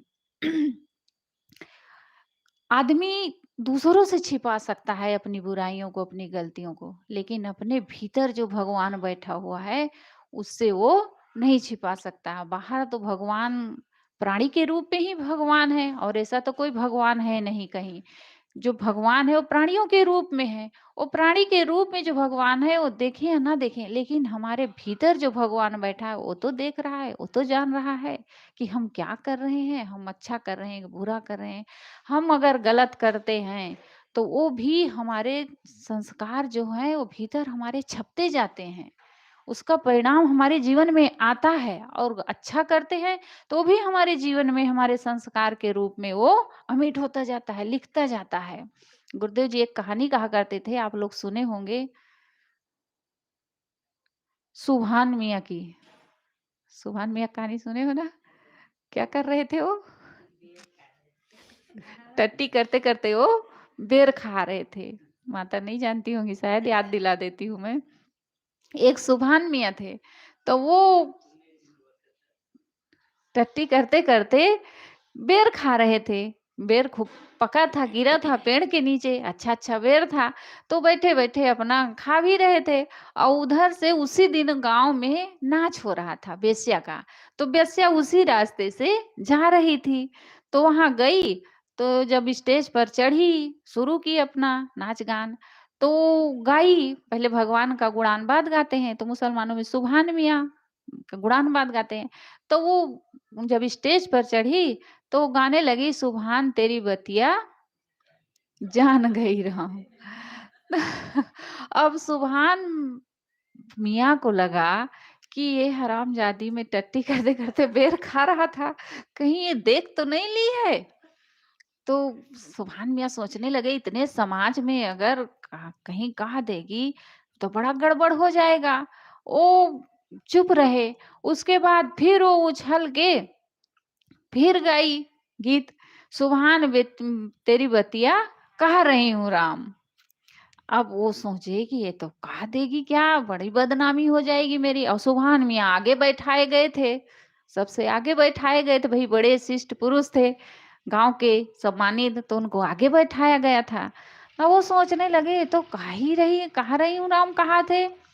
आदमी दूसरों से छिपा सकता है अपनी बुराइयों को, अपनी गलतियों को, लेकिन अपने भीतर जो भगवान बैठा हुआ है, उससे वो नहीं छिपा सकता। बाहर तो भगवान प्राणी के रूप में ही भगवान है और ऐसा तो कोई भगवान है नहीं कहीं। जो भगवान है वो प्राणियों के रूप में है। वो प्राणी के रूप में जो भगवान है वो देखें या ना देखें, लेकिन हमारे भीतर जो भगवान बैठा है वो तो देख रहा है, वो तो जान रहा है कि हम क्या कर रहे हैं, हम अच्छा कर रहे हैं, बुरा कर रहे हैं। हम अगर गलत करते हैं तो वो भी हमारे संस्कार जो हैं वो भीतर हमारे छपते जाते हैं। उसका परिणाम हमारे जीवन में आता है और अच्छा करते हैं तो भी हमारे जीवन में हमारे संस्कार के रूप में वो अमिट होता जाता है, लिखता जाता है। गुरुदेव जी एक कहानी कहा करते थे, आप लोग सुने होंगे, सुभान मियाँ की। सुभान मियाँ कहानी सुने हो ना? क्या कर रहे थे वो? टट्टी करते-करते वो बेर खा रहे थे। माता नहीं जानती होंगी शायद, याद दिला देती हूँ मैं। एक सुभान मियाँ थे, तो वो टट्टी करते-करते बेर खा रहे थे। बेर खूब पका था, गिरा था पेड़ के नीचे, अच्छा-अच्छा बेर था, तो बैठे-बैठे अपना खा भी रहे थे और उधर से उसी दिन गाँव में नाच हो रहा था वेश्या का। तो वेश्या उसी रास्ते से जा रही थी, तो वहाँ गई, तो जब स्टेज पर चढ़ी, शुरू की अपना नाच-गान, तो गाई, पहले भगवान का गुणानुवाद गाते हैं, तो मुसलमानों में सुभान मियाँ का गुणानुवाद गाते हैं। तो वो जब स्टेज पर चढ़ी तो गाने लगी, सुभान तेरी बतिया जान गई राम। अब सुभान मियाँ को लगा कि ये हरामजादी में टट्टी करते-करते बेर खा रहा था, कहीं ये देख तो नहीं ली है? तो सुभान मियाँ सोचने लगे इतने समाज में अगर कहीं कह देगी तो बड़ा गड़बड़ हो जाएगा। वो चुप रहे, उसके बाद फिर वो उछल के फिर गाई गीत, सुभान तेरी बतिया कह रही हूँ राम। अब वो सोचे कि ये तो कह देगी क्या, बड़ी बदनामी हो जाएगी मेरी। और सुभान मियाँ आगे बैठाए गए थे, सबसे आगे बैठाए गए थे, भाई बड़े शिष्ट पुरुष थे गांव के, सम्मानित, तो उनको आगे बैठाया गया था। अब वो सोचने लगे ये तो कह रही हूँ राम कहा थे।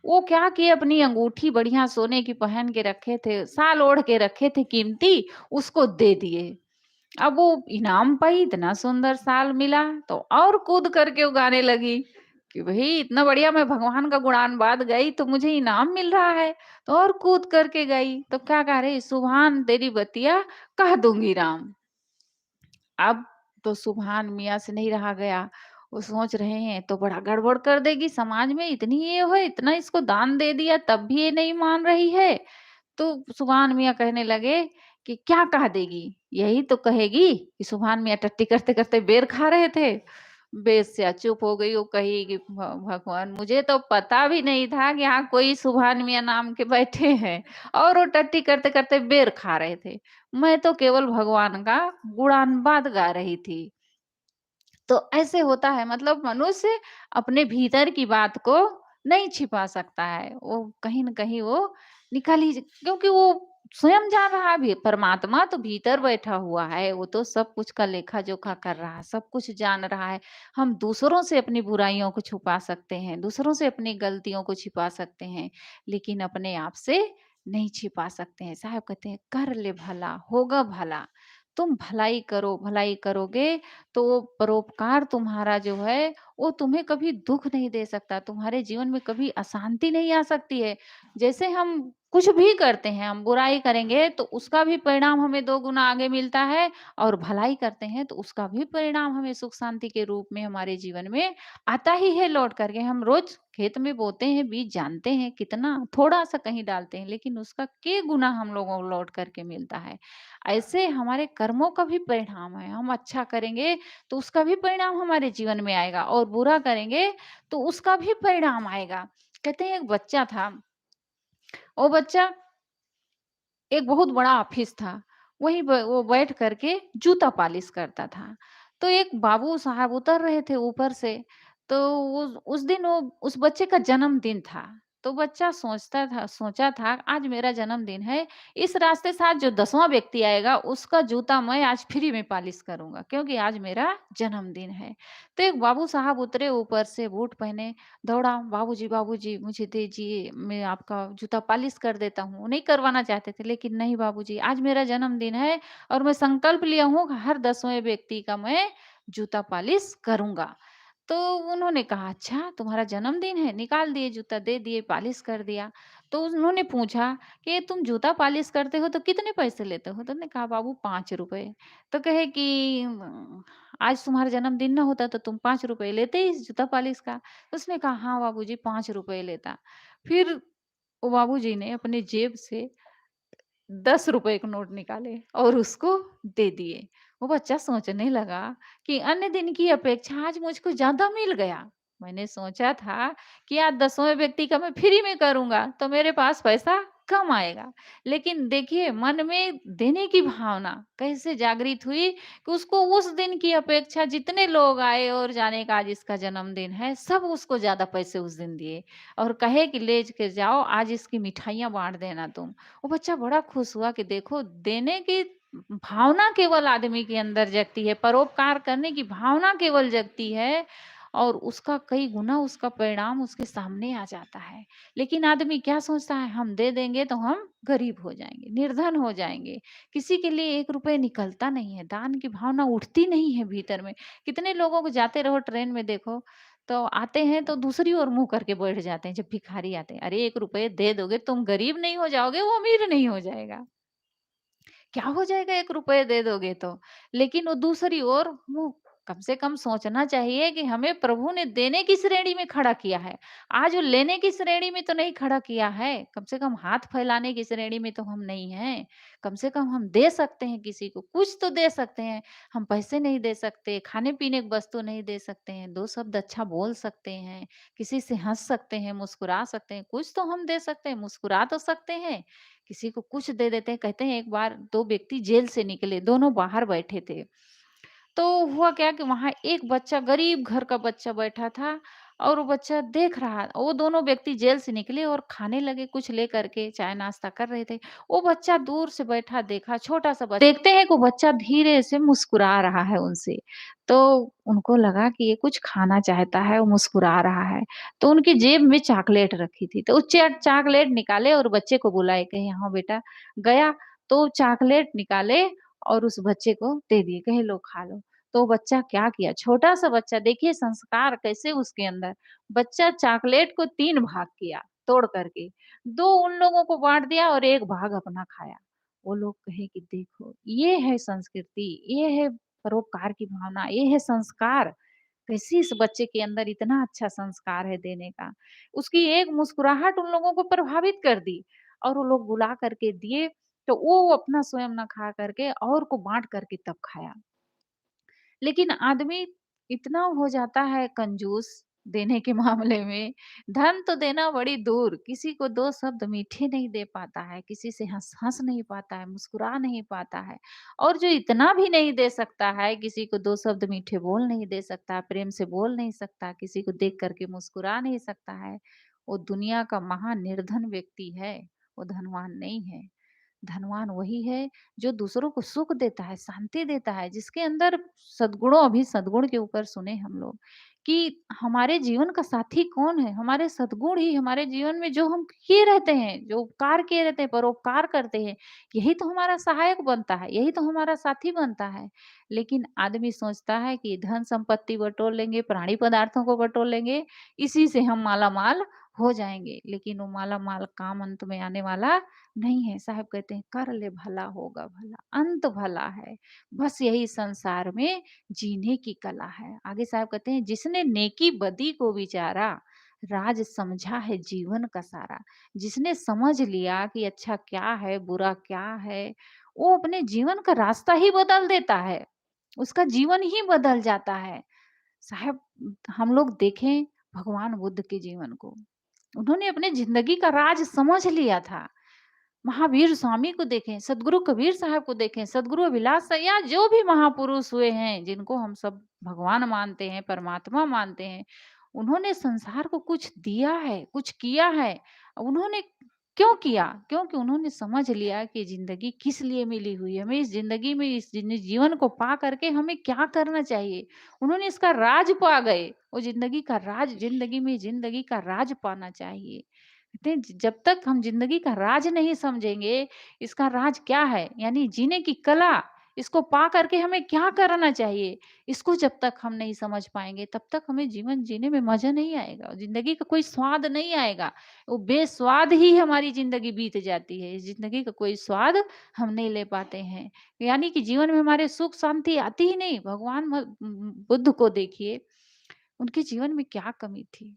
वो क्या किए, अपनी अंगूठी बढ़िया सोने की पहन के रखे थे, शाल ओढ़ के रखे थे कीमती, उसको दे दिए। अब वो इनाम पाई, इतना सुंदर शाल मिला, तो और कूद करके वो गाने लगी कि भई इतना बढ़िया मैं भगवान का गुणानुवाद गाई तो मुझे इनाम मिल रहा है, तो और कूद करके गाई। तो क्या गा रही, सुभान तेरी बतिया कह दूँगी राम। अब तो सुभान मियाँ से नहीं रहा गया। वो सोच रहे हैं तो बड़ा गड़बड़ कर देगी समाज में, इतनी ये है, इतना इसको दान दे दिया तब भी ये नहीं मान रही है। तो सुभान मियाँ कहने लगे कि क्या कह देगी? यही तो कहेगी कि सुभान मियाँ टट्टी करते-करते बेर खा रहे थे। बेश्या चुप हो गई, वो कही कि भगवान मुझे तो पता भी नहीं था कि यहाँ कोई सुभान मियाँ नाम के बैठे हैं और वो टट्टी करते-करते बेर खा रहे थे। मैं तो केवल भगवान का गुणानुवाद गा रही थी। तो ऐसे होता है, मतलब मनुष्य अपने भीतर की बात को नहीं छिपा सकता है। वो कहीं न कहीं वो निकल ही क्योंकि वो स्वयं जान रहा है, भी परमात्मा तो भीतर बैठा हुआ है, वो तो सब कुछ का लेखा-जोखा कर रहा है, सब कुछ जान रहा है। हम दूसरों से अपनी बुराइयों को छुपा सकते हैं, दूसरों से अपनी गलतियों को छिपा सकते हैं, लेकिन अपने आप से नहीं छिपा सकते हैं। साहब कहते हैं, "कर ले भला, होगा भला।" तुम भलाई करो, भलाई करोगे तो वो परोपकार तुम्हारा जो है, वो तुम्हें कभी दुःख नहीं दे सकता, तुम्हारे जीवन में कभी अशांति नहीं आ सकती है। जैसे हम कुछ भी करते हैं, हम बुराई करेंगे तो उसका भी परिणाम हमें 2 गुना आगे मिलता है और भलाई करते हैं तो उसका भी परिणाम हमें सुख शांति के रूप में हमारे जीवन में आता ही है लौट करके। हम रोज़ खेत में बोते हैं, बीज जानते हैं कितना थोड़ा-सा कहीं डालते हैं, लेकिन उसका के गुना हम लोगों को लौट करके मिलता है। ऐसे हमारे कर्मों का भी परिणाम है, हम अच्छा करेंगे तो उसका भी परिणाम हमारे जीवन में आएगा और बुरा करेंगे तो उसका भी परिणाम आएगा। कहते हैं एक बच्चा था, वो बच्चा एक बहुत बड़ा ऑफिस था। वहीं ब वो बैठ कर के जूता पॉलिश करता था। तो एक बाबू साहब उतर रहे थे ऊपर से, तो उस दिन वो उस बच्चे का जन्मदिन था। तो बच्चा सोचा था आज मेरा जन्मदिन है, इस रास्ते से आज जो 10वाँ व्यक्ति आएगा उसका जूता मैं आज फ्री में पॉलिश करूँगा क्योंकि आज मेरा जन्मदिन है। तो एक बाबू साहब उतरे ऊपर से बूट पहने, दौड़ा, बाबूजी मुझे दीजिए, मैं आपका जूता पॉलिश कर देता हूँ। नहीं करवाना चाहते थे, लेकिन नहीं बाबूजी आज मेरा जन्मदिन है और मैं संकल्प लिया हूँ कि हर 10वें व्यक्ति का मैं जूता पॉलिश करूँगा। तो उन्होंने कहा, "अच्छा तुम्हारा जन्मदिन है?" निकाल दिए जूता, दे दिए, पॉलिश कर दिया। तो उन्होंने पूछा कि तुम जूता पॉलिश करते हो तो कितने पैसे लेते हो? तो उन्होंने कहा, "बाबू ₹5।" तो कहे कि आज तुम्हारा जन्मदिन ना होता तो तुम ₹5 लेते इस जूता पॉलिश का? उसने कहा, "हाँ बाबूजी ₹5 लेता।" फिर वो बाबूजी ने अपने जेब से ₹10 के नोट निकाले और उसको दे दिए। वो बच्चा सोचने लगा कि अन्य दिन की अपेक्षा आज मुझको ज़्यादा मिल गया। मैंने सोचा था कि आज 10वें व्यक्ति का मैं फ्री में करूँगा तो मेरे पास पैसा कम आएगा। लेकिन देखिए मन में देने की भावना कैसे जागृत हुई कि उसको उस दिन की अपेक्षा जितने लोग आए और जाने का आज इसका जन्मदिन है, सब उसको ज़्यादा पैसे उस दिन दिए और कहे कि ले के जाओ आज इसकी मिठाइयाँ बाँट देना तुम। वो बच्चा बड़ा खुश हुआ कि देखो देने की भावना केवल आदमी के अंदर जगती है, परोपकार करने की भावना केवल जगती है और उसका कई गुना उसका परिणाम उसके सामने आ जाता है। लेकिन आदमी क्या सोचता है हम दे देंगे तो हम गरीब हो जाएँगे, निर्धन हो जाएँगे। किसी के लिए ₹1 निकलता नहीं है, दान की भावना उठती नहीं है भीतर में। कितने लोगों को जाते रहो ट्रेन में देखो तो आते हैं तो दूसरी ओर मुँह करके बैठ जाते हैं जब भिखारी आते हैं। अरे ₹1 दे दोगे तुम गरीब नहीं हो जाओगे, वो अमीर नहीं हो जाएगा। क्या हो जाएगा ₹1 दे दोगे तो? लेकिन वो दूसरी ओर मुँह कम से कम सोचना चाहिए कि हमें प्रभु ने देने की श्रेणी में खड़ा किया है। आज वो लेने की श्रेणी में तो नहीं खड़ा किया है, कम से कम हाथ फैलाने की श्रेणी में तो हम नहीं हैं। कम से कम हम दे सकते हैं किसी को, कुछ तो दे सकते हैं। हम पैसे नहीं दे सकते, खाने-पीने की वस्तु नहीं दे सकते हैं, 2 शब्द अच्छा बोल सकते हैं, किसी से हँस सकते हैं, मुस्कुरा सकते हैं, कुछ तो हम दे सकते हैं, मुस्कुरा तो सकते हैं। किसी को कुछ दे देते हैं। कहते हैं एक बार 2 व्यक्ति जेल से निकले, दोनों बाहर बैठे थे। तो हुआ क्या कि वहाँ एक बच्चा गरीब घर का बच्चा बैठा था और वो बच्चा देख रहा वो दोनों व्यक्ति जेल से निकले और खाने लगे कुछ लेकर के, चाय नाश्ता कर रहे थे। वो बच्चा दूर से बैठा देखा, छोटा-सा बच्चा देखते हैं कि वो बच्चा धीरे से मुस्कुरा रहा है उनसे। तो उनको लगा कि ये कुछ खाना चाहता है, वो मुस्कुरा रहा है। तो उनकी जेब में चॉकलेट रखी थी, तो वो चॉकलेट निकाले और बच्चे को बुलाए, कहे, "हाँ बेटा।" गया तो चॉकलेट निकाले और उस बच्चे को दे दिए, कहे, "लो खा लो।" तो बच्चा क्या किया, छोटा-सा बच्चा देखिए संस्कार कैसे उसके अंदर, बच्चा चॉकलेट को 3 भाग किया तोड़ करके, 2 उन लोगों को बाँट दिया और 1 भाग अपना खाया। वो लोग कहे कि देखो, ये है संस्कृति, ये है परोपकार की भावना, ये है संस्कार। कैसे इस बच्चे के अंदर इतना अच्छा संस्कार है देने का। उसकी एक मुस्कुराहट उन लोगों को प्रभावित कर दी और वो लोग बुला करके दिए, तो वो अपना स्वयं ना खा करके और को बाँट करके तब खाया। लेकिन आदमी इतना हो जाता है कंजूस देने के मामले में, धन तो देना बड़ी दूर, किसी को 2 शब्द मीठे नहीं दे पाता है, किसी से हँस नहीं पाता है, मुस्कुरा नहीं पाता है। और जो इतना भी नहीं दे सकता है, किसी को 2 शब्द मीठे बोल नहीं दे सकता, प्रेम से बोल नहीं सकता, किसी को देख कर के मुस्कुरा नहीं सकता है, वो दुनिया का महानिर्धन व्यक्ति है, वो धनवान नहीं है। धनवान वही है जो दूसरों को सुख देता है, शांति देता है, जिसके अंदर सद्गुणों अभी सद्गुण के ऊपर सुने हम लोग कि हमारे जीवन का साथी कौन है? हमारे सद्गुण ही हमारे जीवन में जो हम किए रहते हैं, जो उपकार किए रहते हैं, परोपकार करते हैं, यही तो हमारा सहायक बनता है, यही तो हमारा साथी बनता है। लेकिन आदमी सोचता है कि धन संपत्ति बटोर लेंगे, प्राणी पदार्थों को बटोर लेंगे, इसी से हम माला-माल हो जाएँगे, लेकिन वो माला-माल काम अंत में आने वाला नहीं है। साहब कहते हैं कर ले भला होगा भला, अंत भला है, बस यही संसार में जीने की कला है। आगे साहब कहते हैं जिसने नेकी बदी को विचारा, राज समझा है जीवन का सारा। जिसने समझ लिया कि अच्छा क्या है, बुरा क्या है, वो अपने जीवन का रास्ता ही बदल देता है, उसका जीवन ही बदल जाता है। साहब हम लोग देखें भगवान बुद्ध के जीवन को, उन्होंने अपने ज़िंदगी का राज समझ लिया था। महावीर स्वामी को देखें, सद्गुरु कबीर साहब को देखें, सद्गुरु अभिलाष सा या जो भी महापुरुष हुए हैं, जिनको हम सब भगवान मानते हैं, परमात्मा मानते हैं, उन्होंने संसार को कुछ दिया है, कुछ किया है। उन्होंने क्यों किया? क्योंकि उन्होंने समझ लिया कि ज़िंदगी किस लिए मिली हुई है, हमें इस ज़िंदगी में इस जीवन को पा करके हमें क्या करना चाहिए। उन्होंने इसका राज पा गए, वो ज़िंदगी का राज ज़िंदगी में ज़िंदगी का राज पाना चाहिए। कहते हैं जब तक हम ज़िंदगी का राज नहीं समझेंगे, इसका राज क्या है, यानी जीने की कला, इसको पा करके हमें क्या करना चाहिए, इसको जब तक हम नहीं समझ पाएँगे, तब तक हमें जीवन जीने में मज़ा नहीं आएगा, ज़िंदगी का कोई स्वाद नहीं आएगा। वो बेस्वाद ही हमारी ज़िंदगी बीत जाती है, ज़िंदगी का कोई स्वाद हम नहीं ले पाते हैं। यानी कि जीवन में हमारे सुख शांति आती ही नहीं। भगवान बुद्ध को देखिए, उनके जीवन में क्या कमी थी?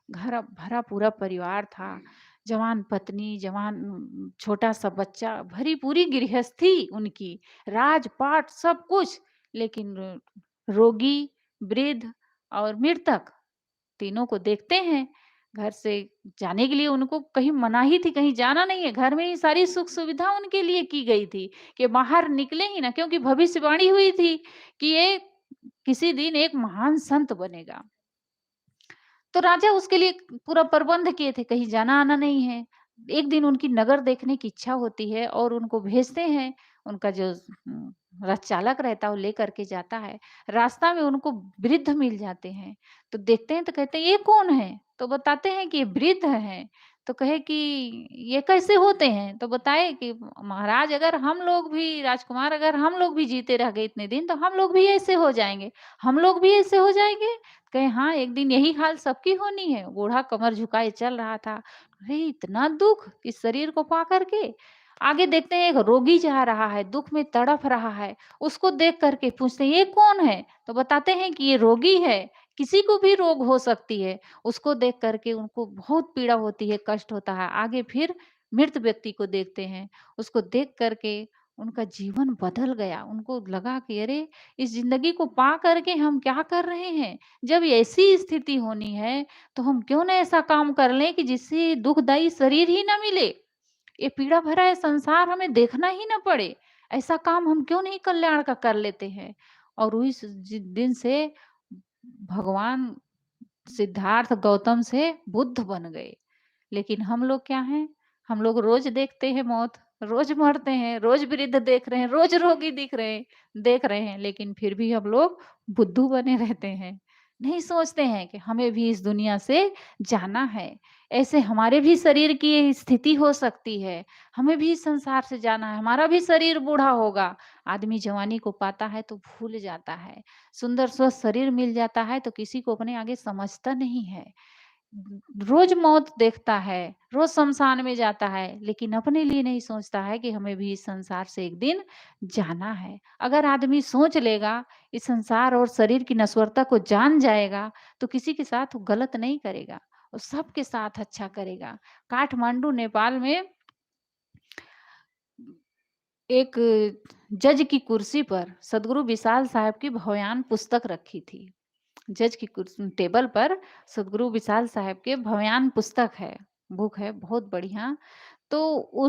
घर भरा पूरा परिवार था, जवान पत्नी, जवान छोटा-सा बच्चा, भरी पूरी गृहस्थी उनकी, राज-पाट सब कुछ, लेकिन रोगी, वृद्ध और मृतक तीनों को देखते हैं। घर से जाने के लिए उनको कहीं मनाही थी, कहीं जाना नहीं है, घर में ही सारी सुख-सुविधा उनके लिए की गई थी कि बाहर निकले ही ना, क्योंकि भविष्यवाणी हुई थी कि ये किसी दिन एक महान संत बनेगा। तो राजा उसके लिए पूरा प्रबंध किए थे, कहीं जाना-आना नहीं है। एक दिन उनकी नगर देखने की इच्छा होती है और उनको भेजते हैं, उनका जो रथ चालक रहता है वो लेकर के जाता है। रास्ता में उनको वृद्ध मिल जाते हैं, तो देखते हैं तो कहते हैं ये कौन है? तो बताते हैं कि ये वृद्ध हैं। तो कहे कि ये कैसे होते हैं? तो बताए कि महाराज अगर हम लोग भी राजकुमार अगर हम लोग भी जीते रह गए इतने दिन तो हम लोग भी ऐसे हो जाएँगे। हम लोग भी ऐसे हो जाएँगे? कहे हाँ, एक दिन यही हाल सबकी होनी है। बूढ़ा कमर झुकाए चल रहा था। अरे! इतना दुःख इस शरीर को पा कर के। आगे देखते हैं एक रोगी जा रहा है, दुःख में तड़फ रहा है। उसको देख कर के पूछते हैं ये कौन है? तो बताते हैं कि ये रोगी है। किसी को भी रोग हो सकती है। उसको देख कर के उनको बहुत पीड़ा होती है, कष्ट होता है। आगे फिर मृत व्यक्ति को देखते हैं। उसको देख कर के उनका जीवन बदल गया। उनको लगा कि अरे! इस ज़िंदगी को पा कर के हम क्या कर रहे हैं? जब ऐसी स्थिति होनी है, तो हम क्यों ना ऐसा काम कर लें कि जिससे दुखदाई शरीर ही ना मिले। ये पीड़ा भरा है संसार हमें देखना ही ना पड़े। ऐसा काम हम क्यों नहीं कल्याण का कर लेते हैं? और उस दिन से भगवान सिद्धार्थ गौतम से बुद्ध बन गए। लेकिन हम लोग क्या हैं? हम लोग रोज़ देखते हैं मौत, रोज़ मरते हैं, रोज़ वृद्ध देख रहे हैं, रोज़ रोगी देख रहे हैं, लेकिन फिर भी हम लोग बुद्धू बने रहते हैं। नहीं सोचते हैं कि हमें भी इस दुनिया से जाना है। ऐसे हमारे भी शरीर की ये स्थिति हो सकती है, हमें भी इस संसार से जाना है, हमारा भी शरीर बूढ़ा होगा। आदमी जवानी को पाता है तो भूल जाता है, सुंदर स्वस्थ शरीर मिल जाता है तो किसी को अपने आगे समझता नहीं है। रोज मौत देखता है, रोज शमशान में जाता है, लेकिन अपने लिए नहीं सोचता है कि हमें भी इस संसार से एक दिन जाना है। अगर आदमी सोच लेगा, इस संसार और शरीर की नश्वरता को जान जाएगा, तो किसी के साथ वो गलत नहीं करेगा, वो सबके साथ अच्छा करेगा। काठमांडू नेपाल में एक जज की कुर्सी पर सदगुरु विशाल साहब की भवयान पुस्तक रखी थी। जज की टेबल पर सदगुरु विशाल साहब के भवयान पुस्तक है, बुक है बहुत बढ़िया। तो उस